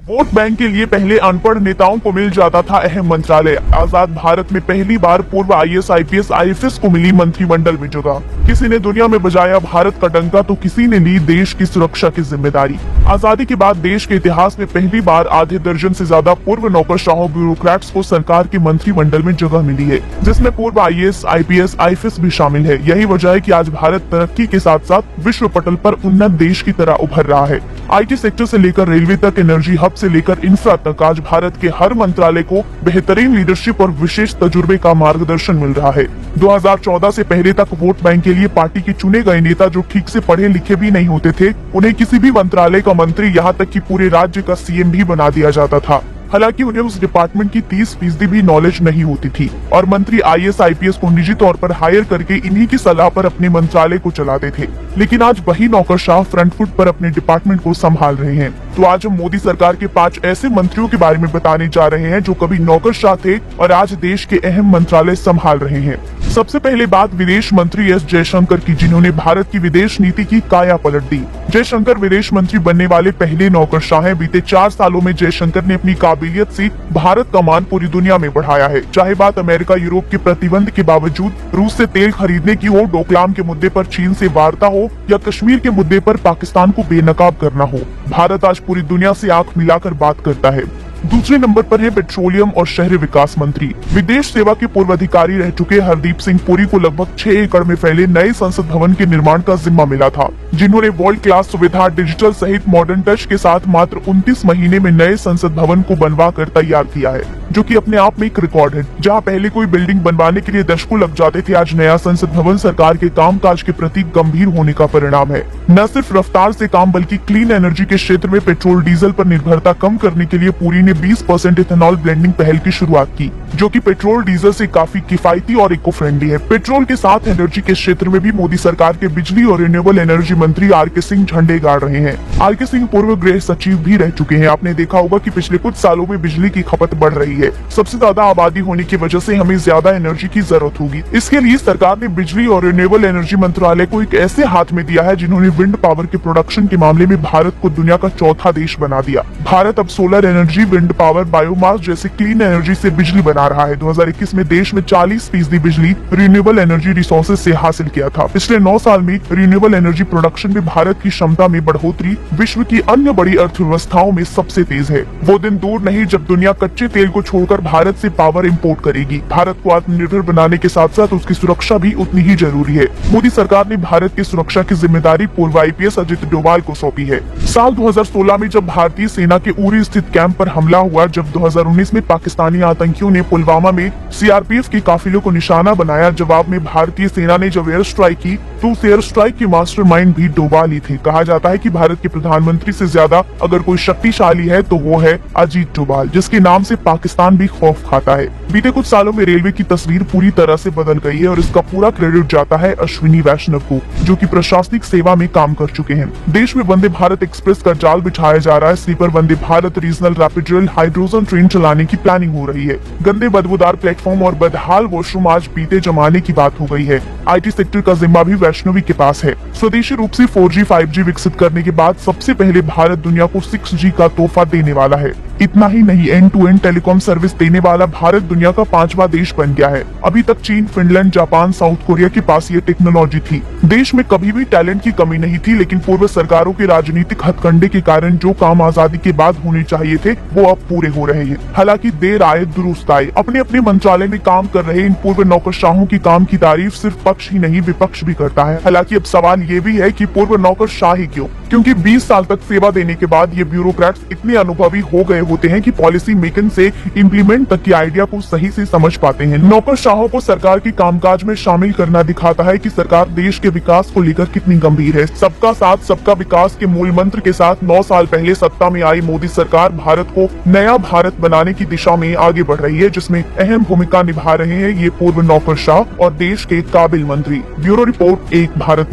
Vote bank के लिए पहले अनपढ़ नेताओं को मिल जाता था अहम मंत्रालय। आजाद भारत में पहली बार पूर्व आईएएस, आईपीएस, आईएफएस को मिली मंत्रिमंडल में जगह। किसी ने दुनिया में बजाया भारत का डंका तो किसी ने ली देश की सुरक्षा की जिम्मेदारी। आजादी के बाद देश के इतिहास में पहली बार आधे दर्जन से ज्यादा पूर्व नौकरशाहों, ब्यूरोक्रेट्स को सरकार के मंत्रिमंडल में जगह मिली है, जिसमें पूर्व आईएएस, आईपीएस, आईएफएस भी शामिल है। यही वजह है कि आज भारत तरक्की के साथ साथ विश्व पटल पर उन्नत देश की तरह उभर रहा है। आईटी सेक्टर से लेकर रेलवे तक, एनर्जी हब से लेकर इंफ्रा तक, आज भारत के हर मंत्रालय को बेहतरीन लीडरशिप और विशेष तजुर्बे का मार्गदर्शन मिल रहा है। 2014 से पहले तक वोट बैंक के लिए पार्टी के चुने गए नेता जो ठीक से पढ़े लिखे भी नहीं होते थे, उन्हें किसी भी मंत्रालय का मंत्री, यहाँ तक कि पूरे राज्य का सीएम भी बना दिया जाता था। हालांकि उन्हें उस डिपार्टमेंट की 30% भी नॉलेज नहीं होती थी और मंत्री आईएएस, आईपीएस को निजी तौर पर हायर करके इन्हीं की सलाह पर अपने मंत्रालय को चलाते थे। लेकिन आज वही नौकरशाह फ्रंट फुट पर अपने डिपार्टमेंट को संभाल रहे हैं। तो आज हम मोदी सरकार के 5 ऐसे मंत्रियों के बारे में बताने जा रहे हैं जो कभी नौकरशाह थे और आज देश के अहम मंत्रालय संभाल रहे हैं। सबसे पहले बात विदेश मंत्री एस जयशंकर की, जिन्होंने भारत की विदेश नीति की काया पलट दी। जयशंकर विदेश मंत्री बनने वाले पहले नौकरशाह हैं। बीते 4 सालों में जयशंकर ने अपनी काबिलियत से भारत का मान पूरी दुनिया में बढ़ाया है। चाहे बात अमेरिका, यूरोप के प्रतिबंध के बावजूद रूस से तेल खरीदने की हो, डोकलाम के मुद्दे पर चीन से वार्ता हो या कश्मीर के मुद्दे पर पाकिस्तान को बेनकाब करना हो, भारत आज पूरी दुनिया से आंख मिलाकर बात करता है। दूसरे नंबर पर है पेट्रोलियम और शहरी विकास मंत्री। विदेश सेवा के पूर्व अधिकारी रह चुके हरदीप सिंह पुरी को लगभग 6 एकड़ में फैले नए संसद भवन के निर्माण का जिम्मा मिला था, जिन्होंने वर्ल्ड क्लास सुविधा, डिजिटल सहित मॉडर्न टच के साथ मात्र 29 महीने में नए संसद भवन को बनवा कर तैयार किया है, जो कि अपने आप में एक रिकॉर्ड है। जहां पहले कोई बिल्डिंग बनवाने के लिए दशकों लग जाते थे, आज नया संसद भवन सरकार के कामकाज के प्रति गंभीर होने का परिणाम है। न सिर्फ रफ्तार से काम बल्कि क्लीन एनर्जी के क्षेत्र में पेट्रोल डीजल पर निर्भरता कम करने के लिए पुरी ने 20% इथेनॉल ब्लेंडिंग पहल की शुरुआत की, जो कि पेट्रोल डीजल से काफी किफायती और इको फ्रेंडली है। पेट्रोल के साथ एनर्जी के क्षेत्र में भी मोदी सरकार के बिजली और रिन्यूएबल एनर्जी मंत्री आरके सिंह झंडे गाड़ रहे हैं। आरके सिंह पूर्व गृह सचिव भी रह चुके हैं। आपने देखा होगा कि पिछले कुछ सालों में बिजली की खपत बढ़ रही है। सबसे ज्यादा आबादी होने की वजह से हमें ज्यादा एनर्जी की जरूरत होगी। इसके लिए सरकार ने बिजली और रिन्यूएबल एनर्जी मंत्रालय को एक ऐसे हाथ में दिया है जिन्होंने विंड पावर के प्रोडक्शन के मामले में भारत को दुनिया का चौथा देश बना दिया। भारत अब solar energy, wind power, biomass जैसे क्लीन एनर्जी से बिजली बना रहा है। 2021 में देश में 40% बिजली रिन्यूएबल एनर्जी रिसोर्सेज से हासिल किया था। पिछले 9 साल में रिन्यूएबल एनर्जी प्रोडक्शन में भारत की क्षमता में बढ़ोतरी विश्व की अन्य बड़ी अर्थव्यवस्थाओं में सबसे तेज है। वो दिन दूर नहीं जब दुनिया कच्चे तेल को छोड़कर भारत से पावर इंपोर्ट करेगी। भारत को आत्मनिर्भर बनाने के साथ साथ उसकी सुरक्षा भी उतनी ही जरूरी है। मोदी सरकार ने भारत की सुरक्षा की जिम्मेदारी पूर्व आईपीएस अजित डोभाल को सौंपी है। साल 2016 में जब भारतीय सेना के उरी स्थित कैंप पर हमला हुआ, जब 2019 में पाकिस्तानी आतंकियों ने पुलवामा में सीआरपीएफ के काफिलों को निशाना बनाया, जवाब में भारतीय सेना ने जब एयर स्ट्राइक की तो उस एयर स्ट्राइक के मास्टरमाइंड भी डोभाल ही थे। कहा जाता है कि भारत के प्रधानमंत्री से ज्यादा अगर कोई शक्तिशाली है तो वो है अजीत डोभाल, जिसके नाम से पाकिस्तान भी खौफ खाता है। बीते कुछ सालों में रेलवे की तस्वीर पूरी तरह से बदल गई है और इसका पूरा क्रेडिट जाता है अश्विनी वैष्णव को, जो कि प्रशासनिक सेवा में काम कर चुके हैं। देश में वंदे भारत एक्सप्रेस का जाल बिछाया जा रहा है। Sleeper Vande Bharat, regional rapid rail, hydrogen train चलाने की प्लानिंग हो रही है। गंदे बदबूदार प्लेटफॉर्म और बदहाल वॉशरूम आज बीते जमाने की बात हो गई है। आईटी सेक्टर का जिम्मा भी वैष्णवी के पास है। स्वदेशी रूप से 4G, 5G विकसित करने के बाद सबसे पहले भारत दुनिया को 6G का तोहफा देने वाला है। इतना ही नहीं, end to end telecom service देने वाला भारत दुनिया का 5वां देश बन गया है। अभी तक चीन, फिनलैंड, जापान, साउथ कोरिया के पास ये टेक्नोलॉजी थी। देश में कभी भी टैलेंट की कमी नहीं थी, लेकिन पूर्व सरकारों के राजनीतिक हथकंडे के कारण जो काम आजादी के बाद होने चाहिए थे वो अब पूरे हो रहे हैं। हालांकि देर आए दुरुस्त आए। अपने अपने मंत्रालय में काम कर रहे इन पूर्व नौकरशाहों की काम की तारीफ सिर्फ पक्ष ही नहीं विपक्ष भी करता है। हालांकि अब सवाल ये भी है कि पूर्व नौकरशाह ही क्यों? क्योंकि 20 साल तक सेवा देने के बाद ये ब्यूरोक्रेट्स इतने अनुभवी हो गए होते हैं कि पॉलिसी मेकिंग से इम्प्लीमेंट तक की आइडिया को सही से समझ पाते हैं। नौकरशाहों को सरकार की कामकाज में शामिल करना दिखाता है कि सरकार देश के विकास को लेकर कितनी गंभीर है। सबका साथ, सबका विकास के मूल मंत्र के साथ 9 साल पहले सत्ता में आई मोदी सरकार भारत को नया भारत बनाने की दिशा में आगे बढ़ रही है, जिसमें अहम भूमिका निभा रहे हैं ये पूर्व नौकरशाह और देश के काबिल मंत्री। ब्यूरो रिपोर्ट, एक भारत।